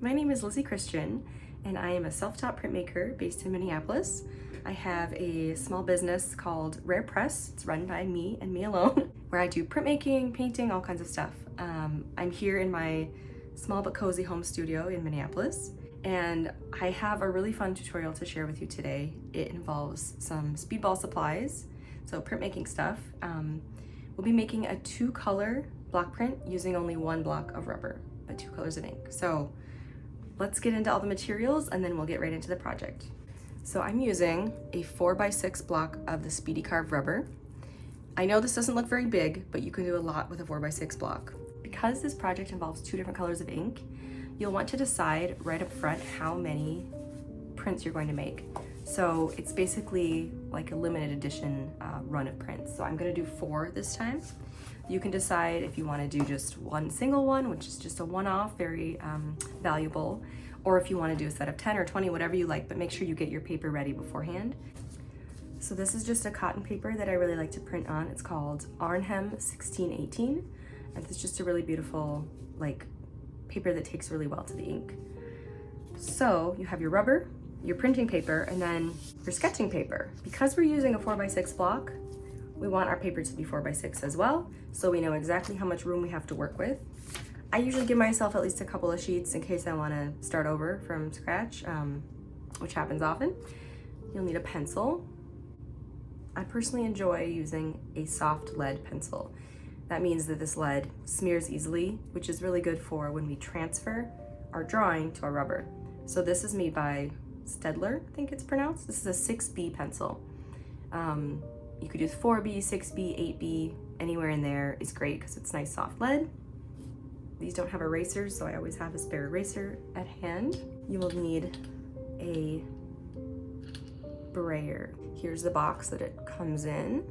My name is Lizzie Christian, and I am a self-taught printmaker based in Minneapolis. I have a small business called Rare Press. It's run by me and me alone, where I do printmaking, painting, all kinds of stuff. I'm here in my small but cozy home studio in Minneapolis, and I have a really fun tutorial to share with you today. It involves some Speedball supplies, so printmaking stuff. We'll be making a 2-color block print using only 1 block of rubber, but 2 colors of ink. So let's get into all the materials and then we'll get right into the project. So I'm using a 4x6 block of the Speedy Carve rubber. I know this doesn't look very big, but you can do a lot with a 4x6 block. Because this project involves 2 different colors of ink, you'll want to decide right up front how many prints you're going to make. So it's basically like a limited edition run of prints. So I'm gonna do 4 this time. You can decide if you want to do just one single one, which is just a one-off, very valuable, or if you want to do a set of 10 or 20, whatever you like, but make sure you get your paper ready beforehand. So this is just a cotton paper that I really like to print on. It's called Arnhem 1618, and it's just a really beautiful like paper that takes really well to the ink. So you have your rubber, your printing paper, and then your sketching paper. Because we're using a 4x6 block, we want our paper to be 4x6 as well, so we know exactly how much room we have to work with. I usually give myself at least a couple of sheets in case I want to start over from scratch, which happens often. You'll need a pencil. I personally enjoy using a soft lead pencil. That means that this lead smears easily, which is really good for when we transfer our drawing to our rubber. So this is made by Stedler, I think it's pronounced. This is a 6B pencil. You could use 4B, 6B, 8B, anywhere in there is great because it's nice soft lead. These don't have erasers, so I always have a spare eraser at hand. You will need a brayer. Here's the box that it comes in.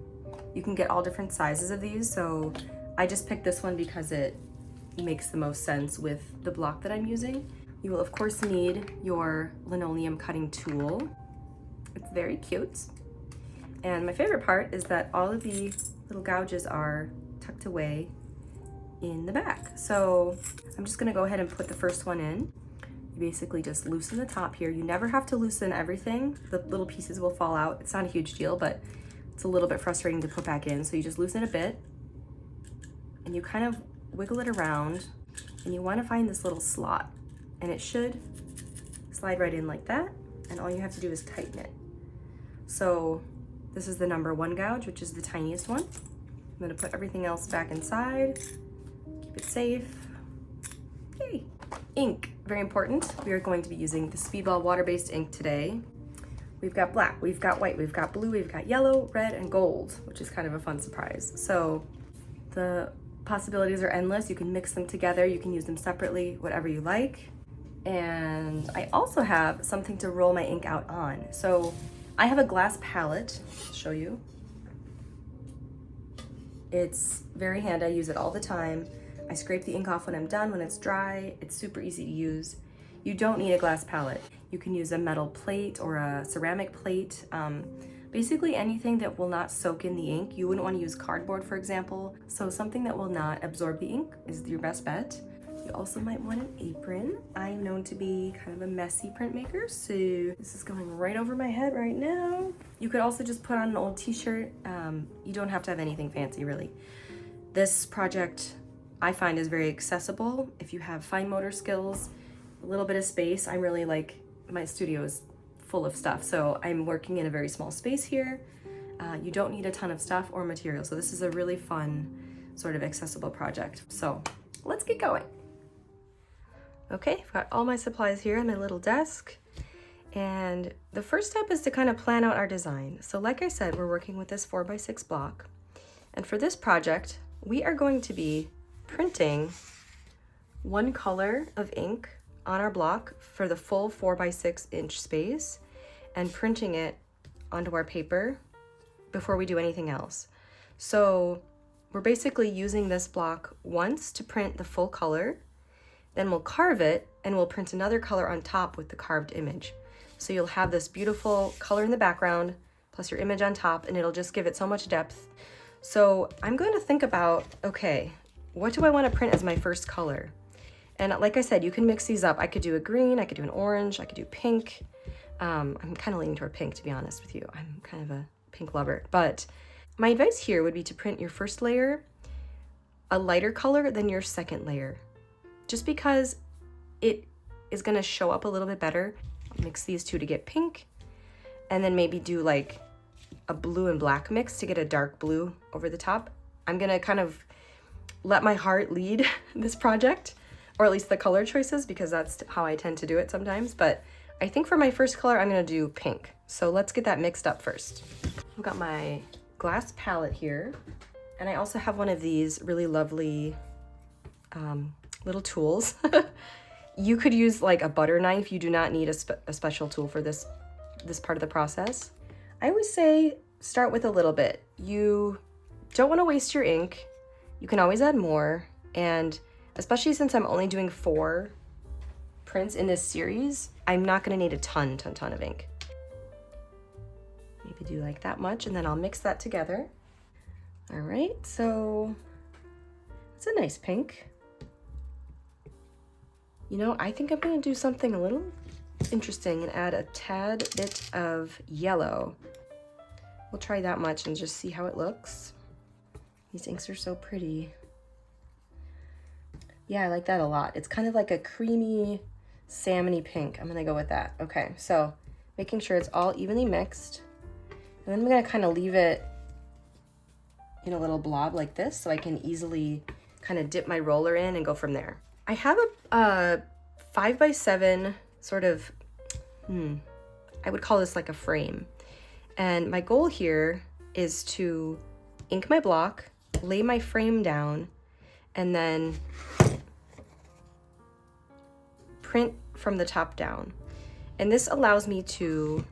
You can get all different sizes of these, so I just picked this one because it makes the most sense with the block that I'm using. You will of course need your linoleum cutting tool. It's very cute. And my favorite part is that all of the little gouges are tucked away in the back. So I'm just gonna go ahead and put the first one in. You basically just loosen the top here. You never have to loosen everything. The little pieces will fall out. It's not a huge deal, but it's a little bit frustrating to put back in. So you just loosen it a bit and you kind of wiggle it around, and you wanna find this little slot, and it should slide right in like that. And all you have to do is tighten it. So this is the number 1 gouge, which is the tiniest one. I'm gonna put everything else back inside, keep it safe. Okay. Ink, very important. We are going to be using the Speedball water-based ink today. We've got black, we've got white, we've got blue, we've got yellow, red, and gold, which is kind of a fun surprise. So the possibilities are endless. You can mix them together, you can use them separately, whatever you like. And I also have something to roll my ink out on. So I have a glass palette, I'll show you. It's very handy, I use it all the time. I scrape the ink off when I'm done, when it's dry. It's super easy to use. You don't need a glass palette. You can use a metal plate or a ceramic plate. Basically anything that will not soak in the ink. You wouldn't want to use cardboard, for example. So something that will not absorb the ink is your best bet. You also might want an apron. I'm known to be kind of a messy printmaker, so this is going right over my head right now. You could also just put on an old t-shirt. You don't have to have anything fancy, really. This project I find is very accessible if you have fine motor skills, a little bit of space. I'm really like, my studio is full of stuff, so I'm working in a very small space here. You don't need a ton of stuff or material, so this is a really fun sort of accessible project. So let's get going. Okay, I've got all my supplies here on my little desk. And the first step is to kind of plan out our design. So like I said, we're working with this 4x6 block. And for this project, we are going to be printing 1 color of ink on our block for the full 4x6 inch space and printing it onto our paper before we do anything else. So we're basically using this block once to print the full color. Then we'll carve it and we'll print another color on top with the carved image. So you'll have this beautiful color in the background plus your image on top, and it'll just give it so much depth. So I'm going to think about, okay, what do I want to print as my first color? And like I said, you can mix these up. I could do a green, I could do an orange, I could do pink. I'm kind of leaning toward pink, to be honest with you. I'm kind of a pink lover. But my advice here would be to print your first layer a lighter color than your second layer, just because it is gonna show up a little bit better. I'll mix these two to get pink, and then maybe do like a blue and black mix to get a dark blue over the top. I'm gonna kind of let my heart lead this project, or at least the color choices, because that's how I tend to do it sometimes. But I think for my first color, I'm gonna do pink. So let's get that mixed up first. I've got my glass palette here, and I also have one of these really lovely little tools. You could use like a butter knife. You do not need a special tool for this part of the process. I always say start with a little bit. You don't want to waste your ink. You can always add more, and especially since I'm only doing 4 prints in this series, I'm not going to need a ton of ink. Maybe do like that much, and then I'll mix that together. All right, so it's a nice pink. You know, I think I'm going to do something a little interesting and add a tad bit of yellow. We'll try that much and just see how it looks. These inks are so pretty. Yeah, I like that a lot. It's kind of like a creamy, salmony pink. I'm gonna go with that. Okay, so making sure it's all evenly mixed. And then I'm gonna kind of leave it in a little blob like this so I can easily kind of dip my roller in and go from there. I have a 5x7 sort of, I would call this like a frame. And my goal here is to ink my block, lay my frame down, and then print from the top down. And this allows me to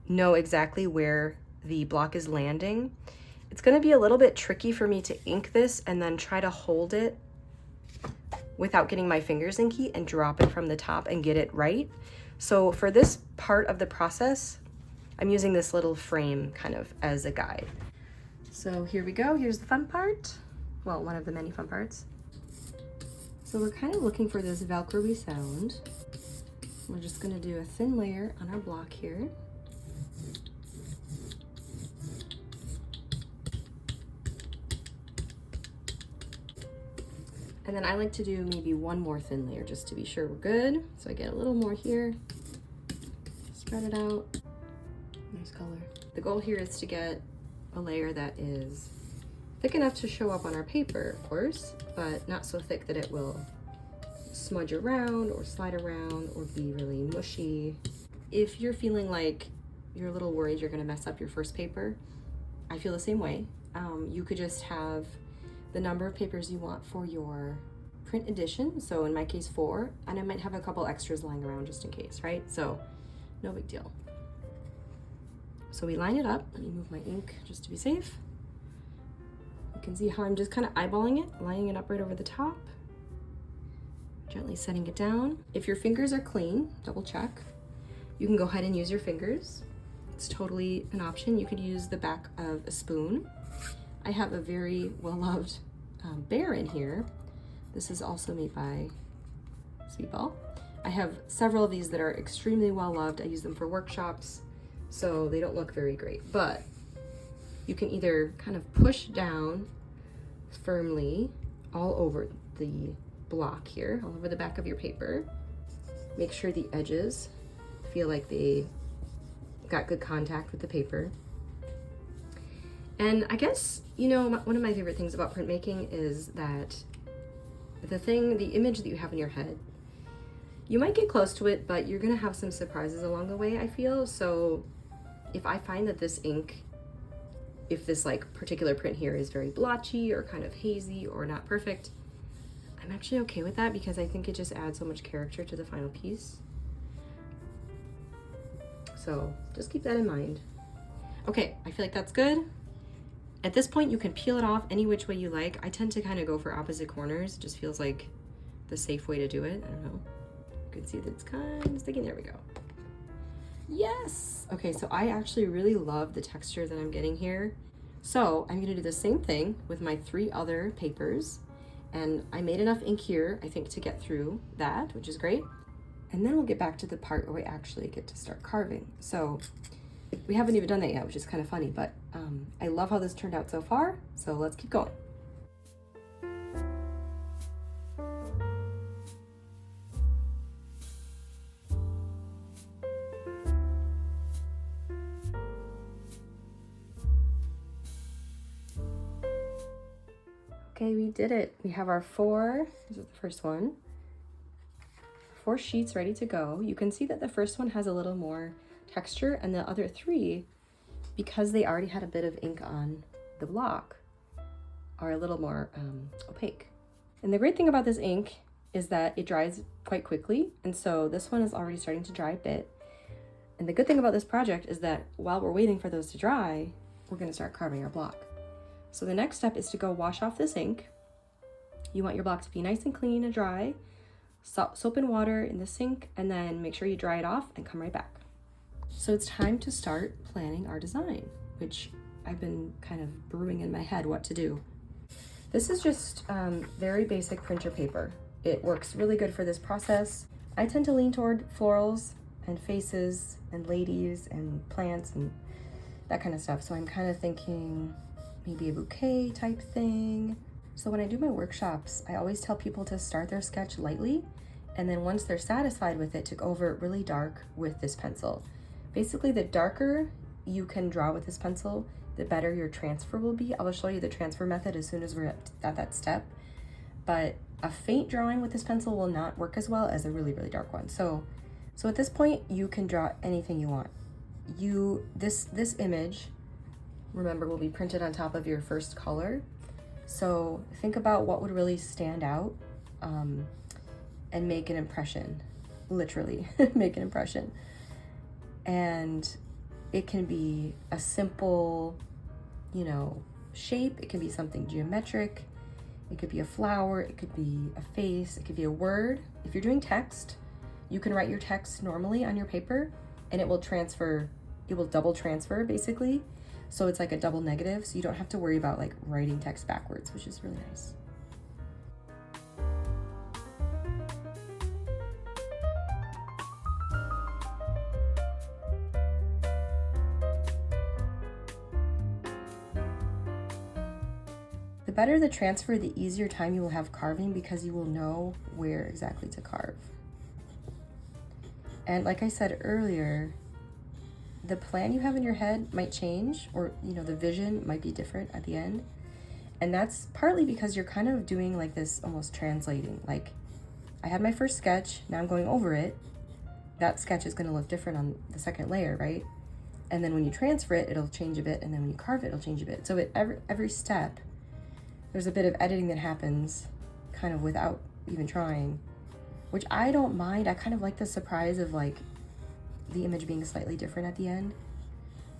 know exactly where the block is landing. It's going to be a little bit tricky for me to ink this and then try to hold it without getting my fingers inky and drop it from the top and get it right. So for this part of the process, I'm using this little frame kind of as a guide. So here we go. Here's the fun part. Well, one of the many fun parts. So we're kind of looking for this Velcro-y sound. We're just going to do a thin layer on our block here. And then I like to do maybe one more thin layer just to be sure we're good. So I get a little more here, spread it out. Nice color. The goal here is to get a layer that is thick enough to show up on our paper, of course, but not so thick that it will smudge around or slide around or be really mushy. If you're feeling like you're a little worried you're gonna mess up your first paper, I feel the same way. You could just have the number of papers you want for your print edition. So in my case 4, and I might have a couple extras lying around just in case, right? So no big deal. So we line it up. Let me move my ink just to be safe. You can see how I'm just kind of eyeballing it, lining it up right over the top, gently setting it down. If your fingers are clean, double check. You can go ahead and use your fingers. It's totally an option. You could use the back of a spoon. I have a very well-loved bear in here. This is also made by Speedball. I have several of these that are extremely well-loved. I use them for workshops, so they don't look very great. But you can either kind of push down firmly all over the block here, all over the back of your paper. Make sure the edges feel like they got good contact with the paper. And I guess, you know, one of my favorite things about printmaking is that the image that you have in your head, you might get close to it, but you're gonna have some surprises along the way, I feel. So if I find that this ink, if this like particular print here is very blotchy or kind of hazy or not perfect, I'm actually okay with that because I think it just adds so much character to the final piece. So just keep that in mind. Okay, I feel like that's good. At this point, you can peel it off any which way you like. I tend to kind of go for opposite corners. It just feels like the safe way to do it. I don't know. You can see that it's kind of sticking. There we go. Yes! Okay, so I actually really love the texture that I'm getting here. So I'm gonna do the same thing with my 3 other papers. And I made enough ink here, I think, to get through that, which is great. And then we'll get back to the part where we actually get to start carving. So we haven't even done that yet, which is kind of funny, but I love how this turned out so far. So let's keep going. Okay, we did it. We have our this is the first one, 4 sheets ready to go. You can see that the first one has a little more texture, and the other 3, because they already had a bit of ink on the block, are a little more opaque. And the great thing about this ink is that it dries quite quickly, and so this one is already starting to dry a bit. And the good thing about this project is that while we're waiting for those to dry, we're going to start carving our block. So the next step is to go wash off this ink. You want your block to be nice and clean and dry. Soap and water in the sink, and then make sure you dry it off and come right back. So it's time to start planning our design, which I've been kind of brewing in my head what to do. This is just very basic printer paper. It works really good for this process. I tend to lean toward florals and faces and ladies and plants and that kind of stuff. So I'm kind of thinking maybe a bouquet type thing. So when I do my workshops, I always tell people to start their sketch lightly, and then once they're satisfied with it, to go over it really dark with this pencil. Basically, the darker you can draw with this pencil, the better your transfer will be. I will show you the transfer method as soon as we're at that step. But a faint drawing with this pencil will not work as well as a really, really dark one. So at this point, you can draw anything you want. This image, remember, will be printed on top of your first color. So think about what would really stand out and make an impression, literally make an impression. And it can be a simple, shape. It can be something geometric. It could be a flower. It could be a face. It could be a word. If you're doing text, you can write your text normally on your paper, and it will double transfer basically. So it's like a double negative, so you don't have to worry about like writing text backwards, which is really nice. The better the transfer, the easier time you will have carving, because you will know where exactly to carve. And like I said earlier, the plan you have in your head might change, or the vision might be different at the end. And that's partly because you're kind of doing like this almost translating. Like, I had my first sketch, now I'm going over it. That sketch is going to look different on the second layer, right? And then when you transfer it, it'll change a bit, and then when you carve it, it'll change a bit. So at every step, there's a bit of editing that happens kind of without even trying, which I don't mind. I kind of like the surprise of like the image being slightly different at the end.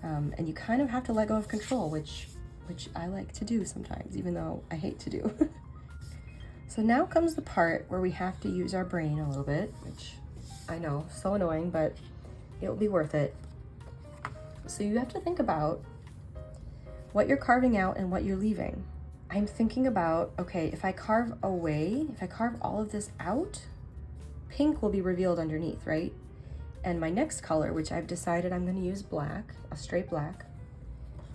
And you kind of have to let go of control, which I like to do sometimes, even though I hate to do. So now comes the part where we have to use our brain a little bit, which I know, so annoying, but it'll be worth it. So you have to think about what you're carving out and what you're leaving. I'm thinking about, okay, if I carve all of this out, pink will be revealed underneath, right? And my next color, which I've decided I'm going to use black, a straight black,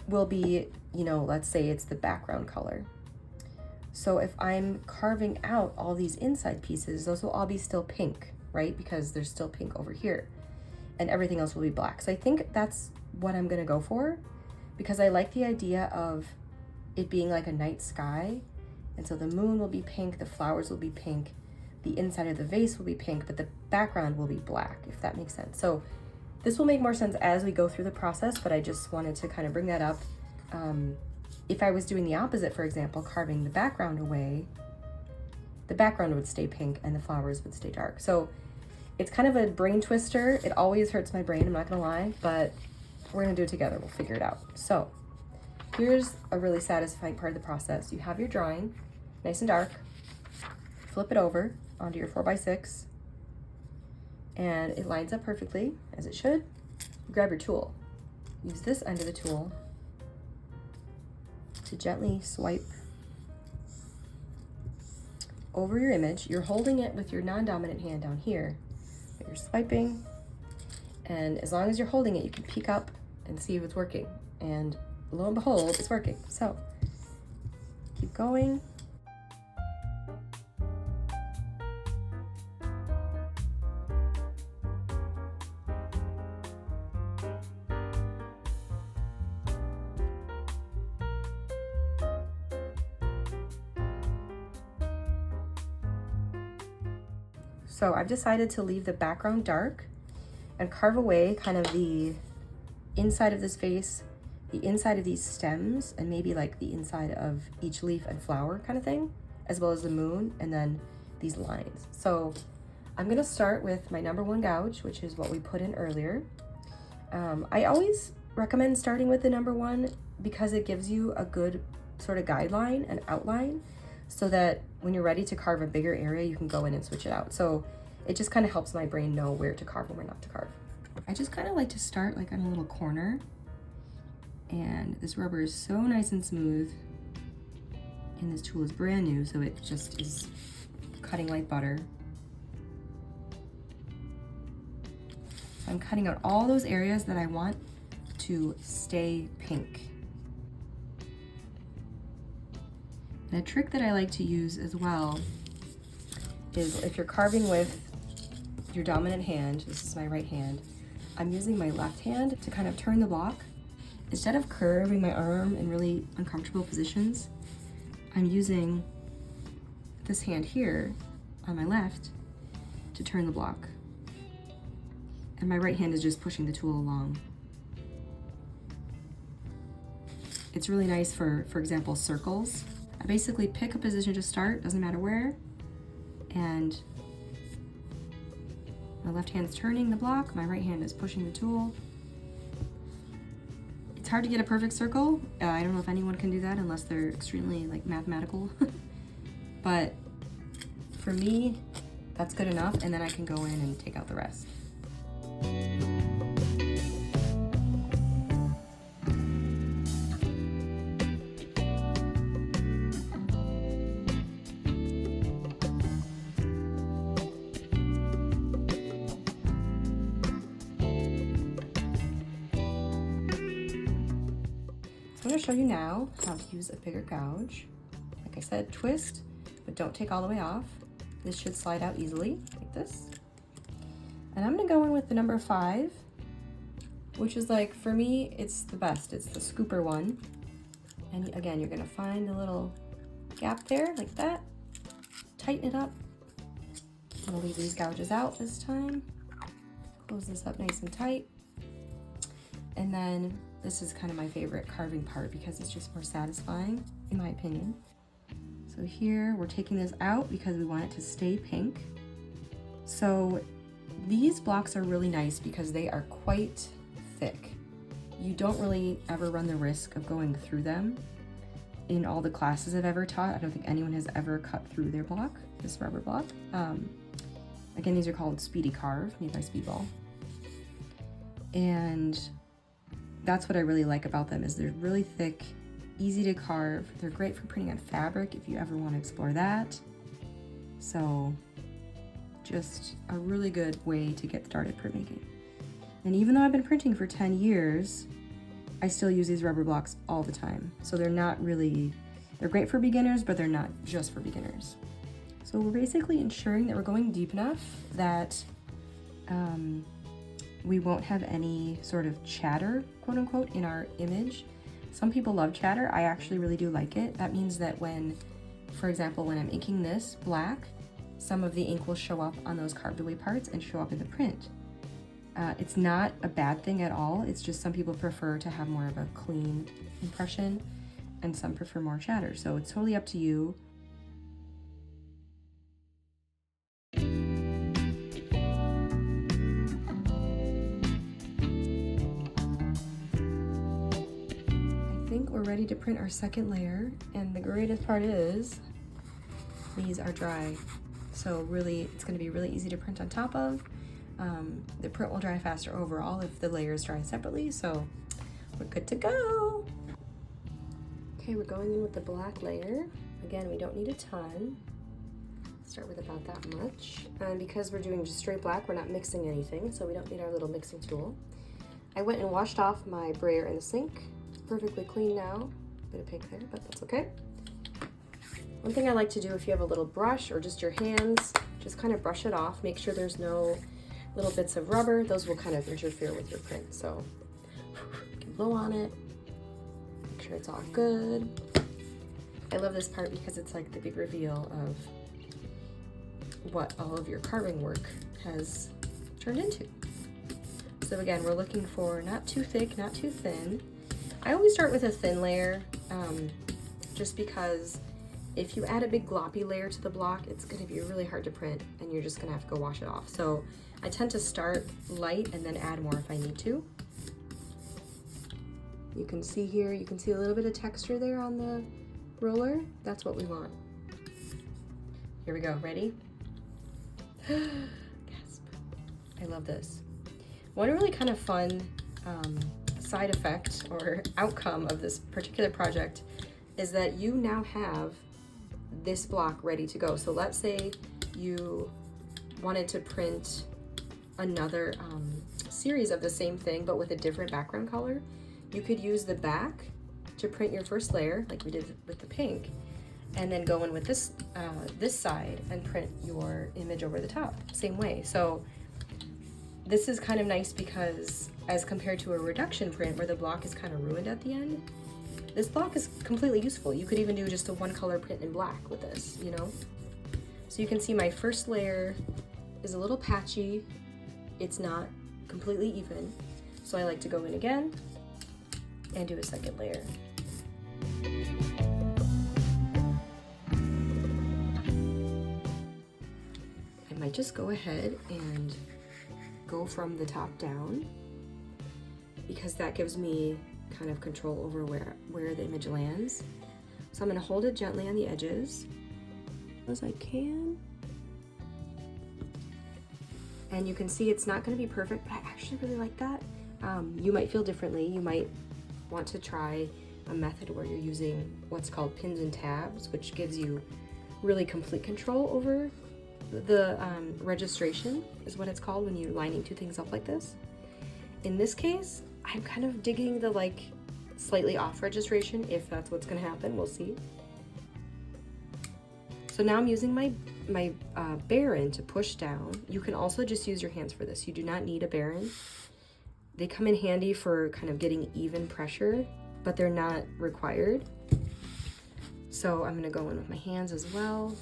will be, let's say it's the background color. So if I'm carving out all these inside pieces, those will all be still pink, right? Because there's still pink over here, and everything else will be black. So I think that's what I'm going to go for, because I like the idea of it being like a night sky. And so the moon will be pink, the flowers will be pink, the inside of the vase will be pink, but the background will be black, if that makes sense. So this will make more sense as we go through the process, but I just wanted to kind of bring that up. If I was doing the opposite, for example, carving the background away, the background would stay pink and the flowers would stay dark. So it's kind of a brain twister. It always hurts my brain, I'm not gonna lie, but we're gonna do it together, we'll figure it out. So here's a really satisfying part of the process. You have your drawing, nice and dark, flip it over onto your 4x6, and it lines up perfectly, as it should. Grab your tool. Use this end of the tool to gently swipe over your image. You're holding it with your non-dominant hand down here, but you're swiping, and as long as you're holding it, you can peek up and see if it's working. And lo and behold, it's working. So keep going. So I've decided to leave the background dark and carve away kind of the inside of this face, the inside of these stems, and maybe like the inside of each leaf and flower kind of thing, as well as the moon, and then these lines. So I'm gonna start with my #1 gouge, which is what we put in earlier. I always recommend starting with the #1 because it gives you a good sort of guideline and outline, so that when you're ready to carve a bigger area, you can go in and switch it out. So it just kind of helps my brain know where to carve and where not to carve. I just kind of like to start like on a little corner, and this rubber is so nice and smooth, and this tool is brand new, so it just is cutting like butter. So I'm cutting out all those areas that I want to stay pink. And a trick that I like to use as well is if you're carving with your dominant hand, this is my right hand, I'm using my left hand to kind of turn the block. Instead of curving my arm in really uncomfortable positions, I'm using this hand here on my left to turn the block. And my right hand is just pushing the tool along. It's really nice for example, circles. I basically pick a position to start, doesn't matter where, and my left hand's turning the block, my right hand is pushing the tool. It's hard to get a perfect circle. I don't know if anyone can do that unless they're extremely like mathematical. But for me, that's good enough, and then I can go in and take out the rest. I'm going to show you now how to use a bigger gouge. Like I said, twist, but don't take all the way off. This should slide out easily, like this. And I'm going to go in with the #5, which is like, for me, it's the best. It's the scooper one. And again, you're going to find the little gap there, like that. Tighten it up. I'm going to leave these gouges out this time. Close this up nice and tight. And then this is kind of my favorite carving part because it's just more satisfying, in my opinion. So here we're taking this out because we want it to stay pink. So these blocks are really nice because they are quite thick. You don't really ever run the risk of going through them. In all the classes I've ever taught, I don't think anyone has ever cut through their block, this rubber block. Again, these are called Speedy Carve, made by Speedball. And that's what I really like about them, is they're really thick, easy to carve. They're great for printing on fabric if you ever want to explore that. So just a really good way to get started printmaking. And even though I've been printing for 10 years, I still use these rubber blocks all the time. So they're not really, they're great for beginners, but they're not just for beginners. So we're basically ensuring that we're going deep enough that we won't have any sort of chatter, quote unquote, in our image. Some people love chatter. I actually really do like it. That means that when, for example, when I'm inking this black, some of the ink will show up on those carved away parts and show up in the print. It's not a bad thing at all. It's just some people prefer to have more of a clean impression and some prefer more chatter. So it's totally up to you. We're ready to print our second layer, and the greatest part is these are dry, so really it's going to be really easy to print on top of. The print will dry faster overall if the layers dry separately, so we're good to go. Okay, we're going in with the black layer. Again, we don't need a ton. Start with about that much. And because we're doing just straight black, we're not mixing anything, so we don't need our little mixing tool. I went and washed off my brayer in the sink. Perfectly clean now. Bit of pink there, but that's okay. One thing I like to do, if you have a little brush or just your hands, just kind of brush it off. Make sure there's no little bits of rubber. Those will kind of interfere with your print. So you can blow on it, make sure it's all good. I love this part because it's like the big reveal of what all of your carving work has turned into. So again, we're looking for not too thick, not too thin. I always start with a thin layer, just because if you add a big gloppy layer to the block, it's gonna be really hard to print and you're just gonna have to go wash it off. So I tend to start light and then add more if I need to. You can see here, you can see a little bit of texture there on the roller. That's what we want. Here we go, ready? Gasp. I love this. One really kind of fun side effect or outcome of this particular project is that you now have this block ready to go. So let's say you wanted to print another series of the same thing but with a different background color. You could use the back to print your first layer like we did with the pink, and then go in with this this side and print your image over the top, same way. So this is kind of nice because as compared to a reduction print where the block is kind of ruined at the end, this block is completely useful. You could even do just a one color print in black with this, you know? So you can see my first layer is a little patchy. It's not completely even. So I like to go in again and do a second layer. I might just go ahead and go from the top down because that gives me kind of control over where the image lands. So I'm going to hold it gently on the edges as I can. And you can see it's not going to be perfect, but I actually really like that. You might feel differently. You might want to try a method where you're using what's called pins and tabs, which gives you really complete control over the registration, is what it's called when you're lining two things up like this. In this case, I'm kind of digging the like slightly off registration. If that's what's going to happen, we'll see. So now I'm using my Baron to push down. You can also just use your hands for this. You do not need a Baron. They come in handy for kind of getting even pressure, but they're not required. So I'm going to go in with my hands as well.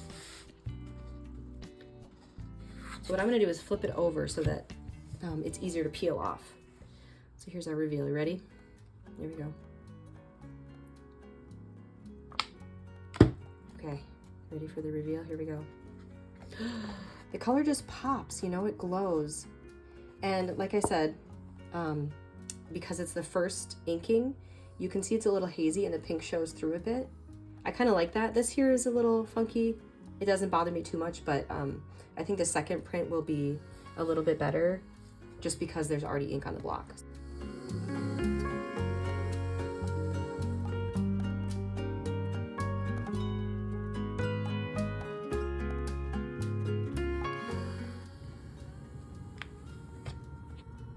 So what I'm going to do is flip it over so that it's easier to peel off. So here's our reveal. You ready? Here we go. Okay, ready for the reveal? Here we go. The color just pops, you know, it glows. And like I said, because it's the first inking, you can see it's a little hazy and the pink shows through a bit. I kind of like that. This here is a little funky. It doesn't bother me too much, but I think the second print will be a little bit better just because there's already ink on the block.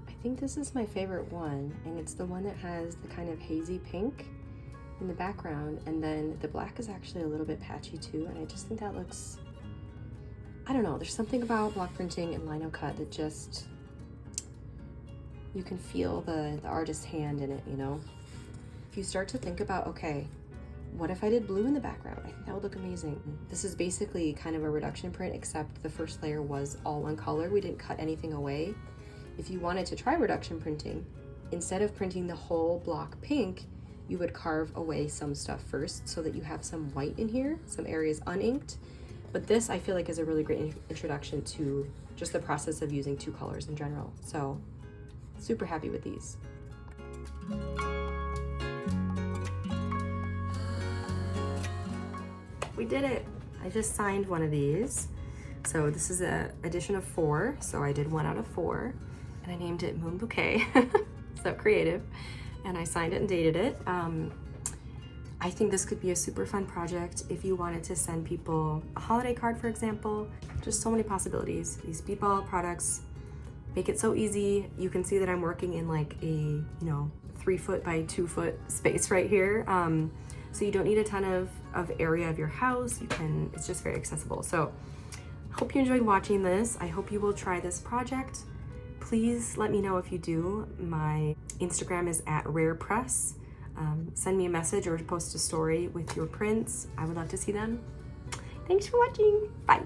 I think this is my favorite one, and it's the one that has the kind of hazy pink in the background, and then the black is actually a little bit patchy too, and I just think that looks, I don't know, there's something about block printing and lino cut that just, you can feel the artist's hand in it, you know? If you start to think about, okay, what if I did blue in the background? I think that would look amazing. This is basically kind of a reduction print, except the first layer was all one color. We didn't cut anything away. If you wanted to try reduction printing, instead of printing the whole block pink, you would carve away some stuff first so that you have some white in here, some areas uninked. But this I feel like is a really great introduction to just the process of using two colors in general. So super happy with these. We did it. I just signed one of these. So this is an edition of 4. So I did 1 out of 4 and I named it Moon Bouquet. So creative. And I signed it and dated it. I I think this could be a super fun project if you wanted to send people a holiday card, for example. Just so many possibilities. These Speedball products make it so easy. You can see that I'm working in like a, 3 foot by 2 foot space right here. So you don't need a ton of area of your house. It's just very accessible. So I hope you enjoyed watching this. I hope you will try this project. Please let me know if you do. My Instagram is @rarepress. Send me a message or post a story with your prints. I would love to see them. Thanks for watching. Bye.